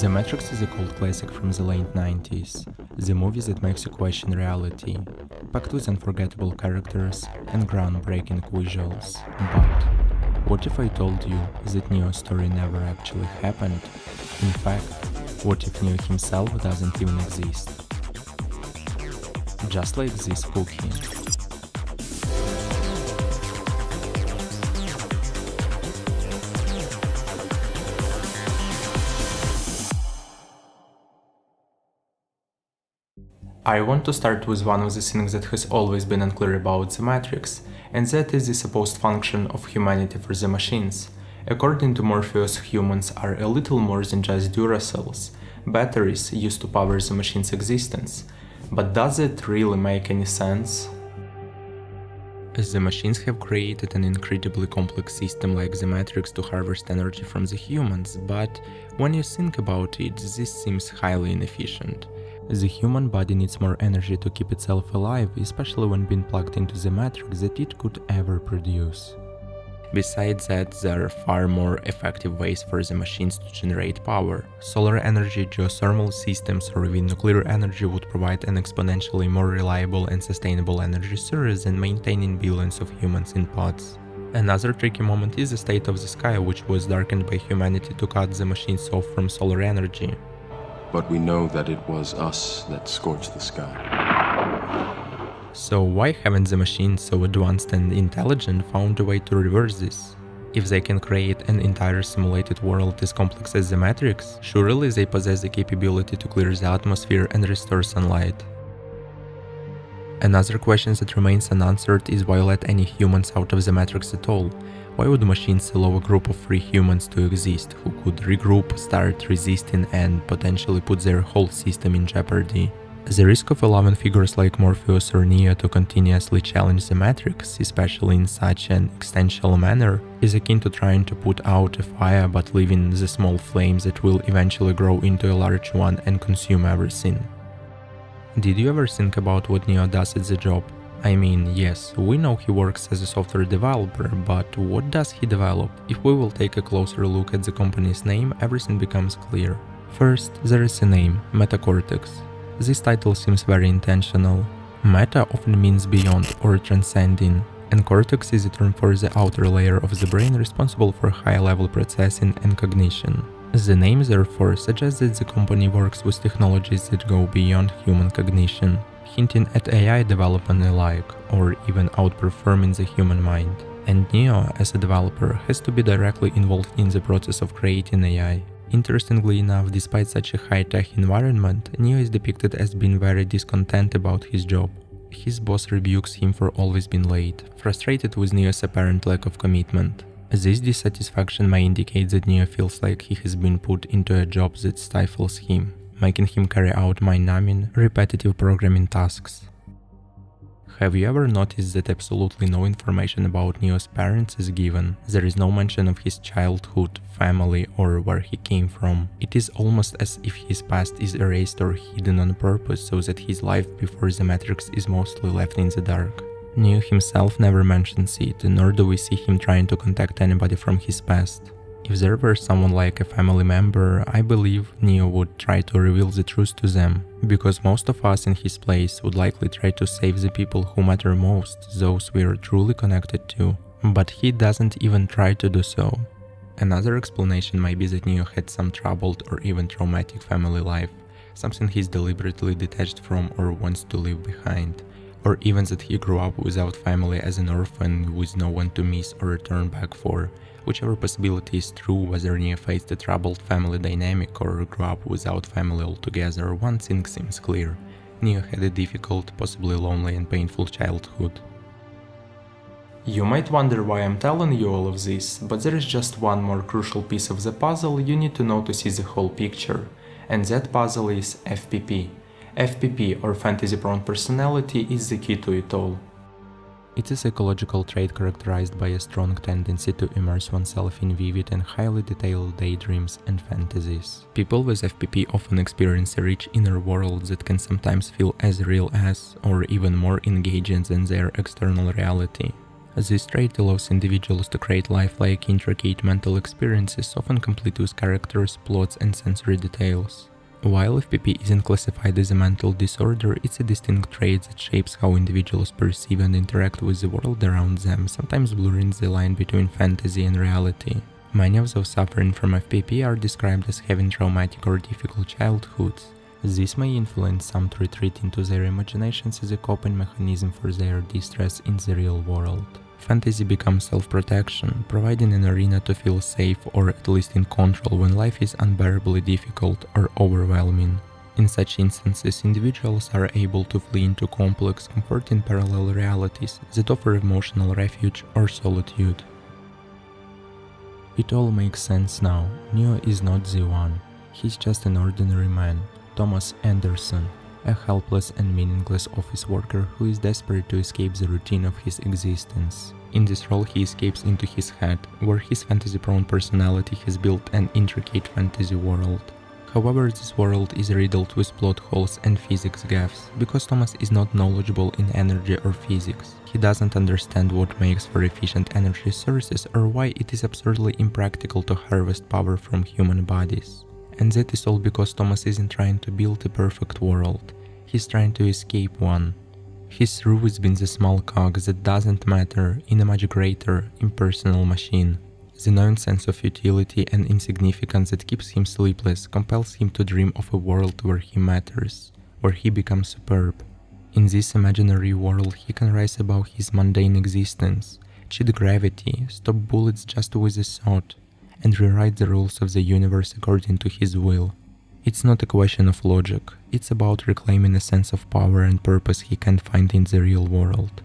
The Matrix is a cult classic from the late 90s, the movie that makes you question reality, packed with unforgettable characters and groundbreaking visuals. But what if I told you that Neo's story never actually happened? In fact, what if Neo himself doesn't even exist? Just like this cookie. I want to start with one of the things that has always been unclear about the Matrix, and that is the supposed function of humanity for the machines. According to Morpheus, humans are a little more than just Duracells, batteries used to power the machine's existence. But does it really make any sense? The machines have created an incredibly complex system like the Matrix to harvest energy from the humans, but when you think about it, this seems highly inefficient. The human body needs more energy to keep itself alive, especially when being plugged into the matrix that it could ever produce. Besides that, there are far more effective ways for the machines to generate power. Solar energy, geothermal systems, or even nuclear energy would provide an exponentially more reliable and sustainable energy source than maintaining billions of humans in pods. Another tricky moment is the state of the sky, which was darkened by humanity to cut the machines off from solar energy. But we know that it was us that scorched the sky. So why haven't the machines, so advanced and intelligent, found a way to reverse this? If they can create an entire simulated world as complex as the Matrix, surely they possess the capability to clear the atmosphere and restore sunlight. Another question that remains unanswered is why let any humans out of the Matrix at all? Why would machines allow a group of free humans to exist, who could regroup, start resisting, and potentially put their whole system in jeopardy? The risk of allowing figures like Morpheus or Neo to continuously challenge the Matrix, especially in such an existential manner, is akin to trying to put out a fire but leaving the small flames that will eventually grow into a large one and consume everything. Did you ever think about what Neo does at the job? I mean, yes, we know he works as a software developer, but what does he develop? If we will take a closer look at the company's name, everything becomes clear. First, there is a name, Metacortex. This title seems very intentional. Meta often means beyond or transcending, and cortex is a term for the outer layer of the brain responsible for high-level processing and cognition. The name therefore suggests that the company works with technologies that go beyond human cognition, hinting at AI development alike, or even outperforming the human mind. And Neo, as a developer, has to be directly involved in the process of creating AI. Interestingly enough, despite such a high-tech environment, Neo is depicted as being very discontent about his job. His boss rebukes him for always being late, frustrated with Neo's apparent lack of commitment. This dissatisfaction may indicate that Neo feels like he has been put into a job that stifles him, making him carry out mind-numbing, repetitive programming tasks. Have you ever noticed that absolutely no information about Neo's parents is given? There is no mention of his childhood, family, or where he came from. It is almost as if his past is erased or hidden on purpose so that his life before the Matrix is mostly left in the dark. Neo himself never mentions it, nor do we see him trying to contact anybody from his past. If there were someone like a family member, I believe Neo would try to reveal the truth to them, because most of us in his place would likely try to save the people who matter most, those we are truly connected to, but he doesn't even try to do so. Another explanation might be that Neo had some troubled or even traumatic family life, something he's deliberately detached from or wants to leave behind, or even that he grew up without family as an orphan with no one to miss or return back for. Whichever possibility is true, whether Neo faced a troubled family dynamic or grew up without family altogether, one thing seems clear. Neo had a difficult, possibly lonely and painful childhood. You might wonder why I'm telling you all of this, but there is just one more crucial piece of the puzzle you need to know to see the whole picture, and that puzzle is FPP. FPP, or fantasy prone personality, is the key to it all. It's a psychological trait characterized by a strong tendency to immerse oneself in vivid and highly detailed daydreams and fantasies. People with FPP often experience a rich inner world that can sometimes feel as real as, or even more engaging than their external reality. This trait allows individuals to create lifelike, intricate mental experiences, often complete with characters, plots, and sensory details. While FPP isn't classified as a mental disorder, it's a distinct trait that shapes how individuals perceive and interact with the world around them, sometimes blurring the line between fantasy and reality. Many of those suffering from FPP are described as having traumatic or difficult childhoods. This may influence some to retreat into their imaginations as a coping mechanism for their distress in the real world. Fantasy becomes self-protection, providing an arena to feel safe or at least in control when life is unbearably difficult or overwhelming. In such instances, individuals are able to flee into complex, comforting parallel realities that offer emotional refuge or solitude. It all makes sense now. Neo is not the one. He's just an ordinary man, Thomas Anderson, a helpless and meaningless office worker who is desperate to escape the routine of his existence. In this role, he escapes into his head, where his fantasy-prone personality has built an intricate fantasy world. However, this world is riddled with plot holes and physics gaffes, because Thomas is not knowledgeable in energy or physics. He doesn't understand what makes for efficient energy sources or why it is absurdly impractical to harvest power from human bodies. And that is all because Thomas isn't trying to build a perfect world, he's trying to escape one. He's through with being the small cog that doesn't matter in a much greater, impersonal machine. The known sense of futility and insignificance that keeps him sleepless compels him to dream of a world where he matters, where he becomes superb. In this imaginary world, he can rise above his mundane existence, cheat gravity, stop bullets just with a thought, and rewrite the rules of the universe according to his will. It's not a question of logic, it's about reclaiming a sense of power and purpose he can't find in the real world.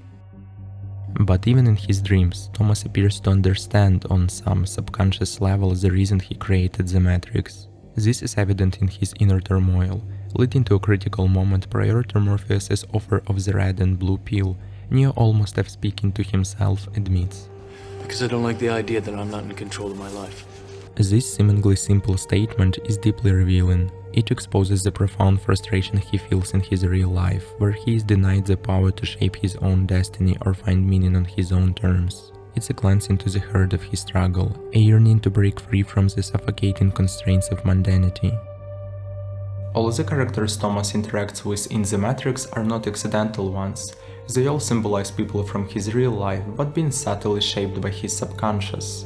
But even in his dreams, Thomas appears to understand on some subconscious level the reason he created the Matrix. This is evident in his inner turmoil, leading to a critical moment prior to Morpheus's offer of the red and blue pill. Neo, almost half speaking to himself, admits, "Because I don't like the idea that I'm not in control of my life." This seemingly simple statement is deeply revealing. It exposes the profound frustration he feels in his real life, where he is denied the power to shape his own destiny or find meaning on his own terms. It's a glance into the heart of his struggle, a yearning to break free from the suffocating constraints of mundanity. All the characters Thomas interacts with in the Matrix are not accidental ones. They all symbolize people from his real life, but being subtly shaped by his subconscious.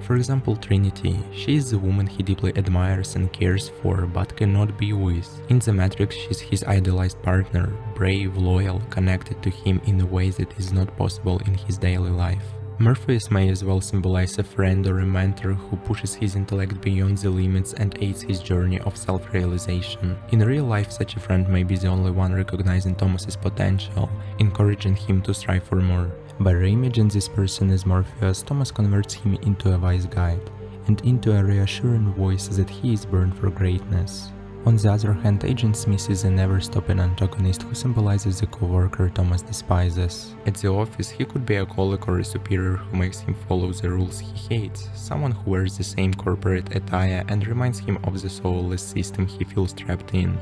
For example, Trinity. She is the woman he deeply admires and cares for, but cannot be with. In the Matrix, she's his idolized partner, brave, loyal, connected to him in a way that is not possible in his daily life. Morpheus may as well symbolize a friend or a mentor who pushes his intellect beyond the limits and aids his journey of self-realization. In real life, such a friend may be the only one recognizing Thomas's potential, encouraging him to strive for more. By reimagining this person as Morpheus, Thomas converts him into a wise guide, and into a reassuring voice that he is born for greatness. On the other hand, Agent Smith is a never-stopping antagonist who symbolizes the co-worker Thomas despises. At the office, he could be a colleague or a superior who makes him follow the rules he hates, someone who wears the same corporate attire and reminds him of the soulless system he feels trapped in.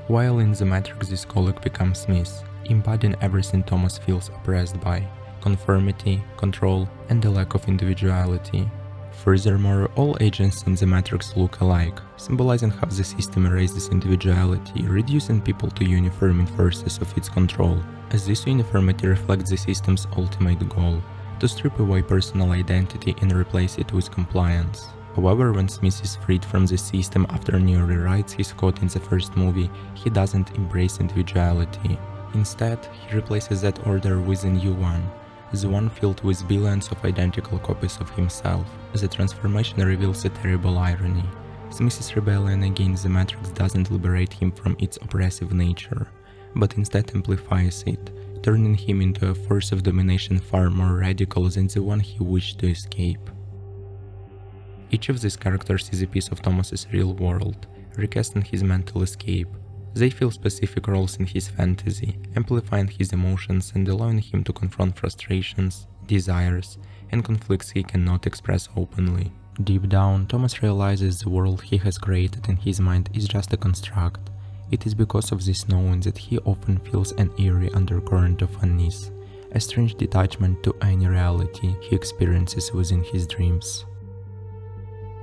While in the Matrix, this colleague becomes Smith, embodying everything Thomas feels oppressed by: conformity, control, and the lack of individuality. Furthermore, all agents in the Matrix look alike, symbolizing how the system erases individuality, reducing people to uniform enforcers of its control, as this uniformity reflects the system's ultimate goal: to strip away personal identity and replace it with compliance. However, when Smith is freed from the system after Neo rewrites his code in the first movie, he doesn't embrace individuality. Instead, he replaces that order with a new one, the one filled with billions of identical copies of himself. The transformation reveals a terrible irony. Smith's rebellion against the Matrix doesn't liberate him from its oppressive nature, but instead amplifies it, turning him into a force of domination far more radical than the one he wished to escape. Each of these characters is a piece of Thomas's real world, recasting his mental escape. They fill specific roles in his fantasy, amplifying his emotions and allowing him to confront frustrations, desires, and conflicts he cannot express openly. Deep down, Thomas realizes the world he has created in his mind is just a construct. It is because of this knowing that he often feels an eerie undercurrent of unease, a strange detachment to any reality he experiences within his dreams.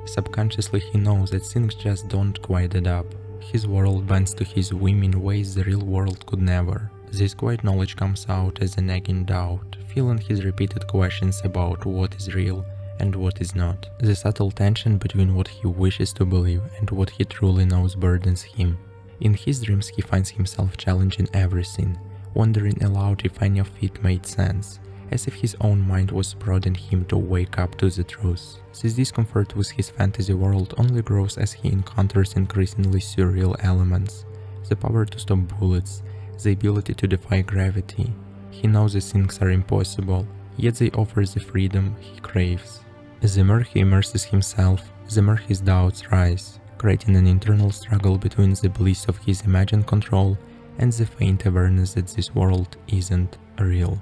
Subconsciously he knows that things just don't quite add up. His world bends to his whim in ways the real world could never. This quiet knowledge comes out as a nagging doubt, filling his repeated questions about what is real and what is not. The subtle tension between what he wishes to believe and what he truly knows burdens him. In his dreams he finds himself challenging everything, wondering aloud if any of it made sense, as if his own mind was prodding him to wake up to the truth. This discomfort with his fantasy world only grows as he encounters increasingly surreal elements, the power to stop bullets, the ability to defy gravity. He knows these things are impossible, yet they offer the freedom he craves. The more he immerses himself, the more his doubts rise, creating an internal struggle between the bliss of his imagined control and the faint awareness that this world isn't real.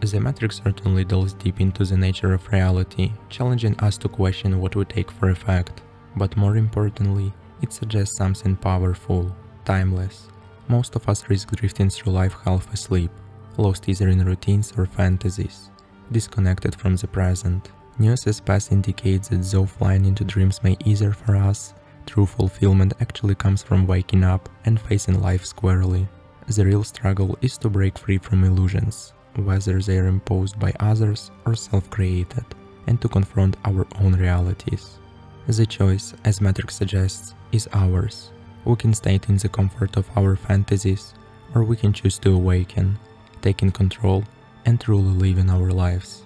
The Matrix certainly delves deep into the nature of reality, challenging us to question what we take for a fact, but more importantly, it suggests something powerful, timeless. Most of us risk drifting through life half asleep, lost either in routines or fantasies, disconnected from the present. News as past indicates that though flying into dreams may be easier for us, true fulfillment actually comes from waking up and facing life squarely. The real struggle is to break free from illusions, whether they are imposed by others or self-created, and to confront our own realities. The choice, as Matrix suggests, is ours. We can stay in the comfort of our fantasies, or we can choose to awaken, taking control, and truly living our lives.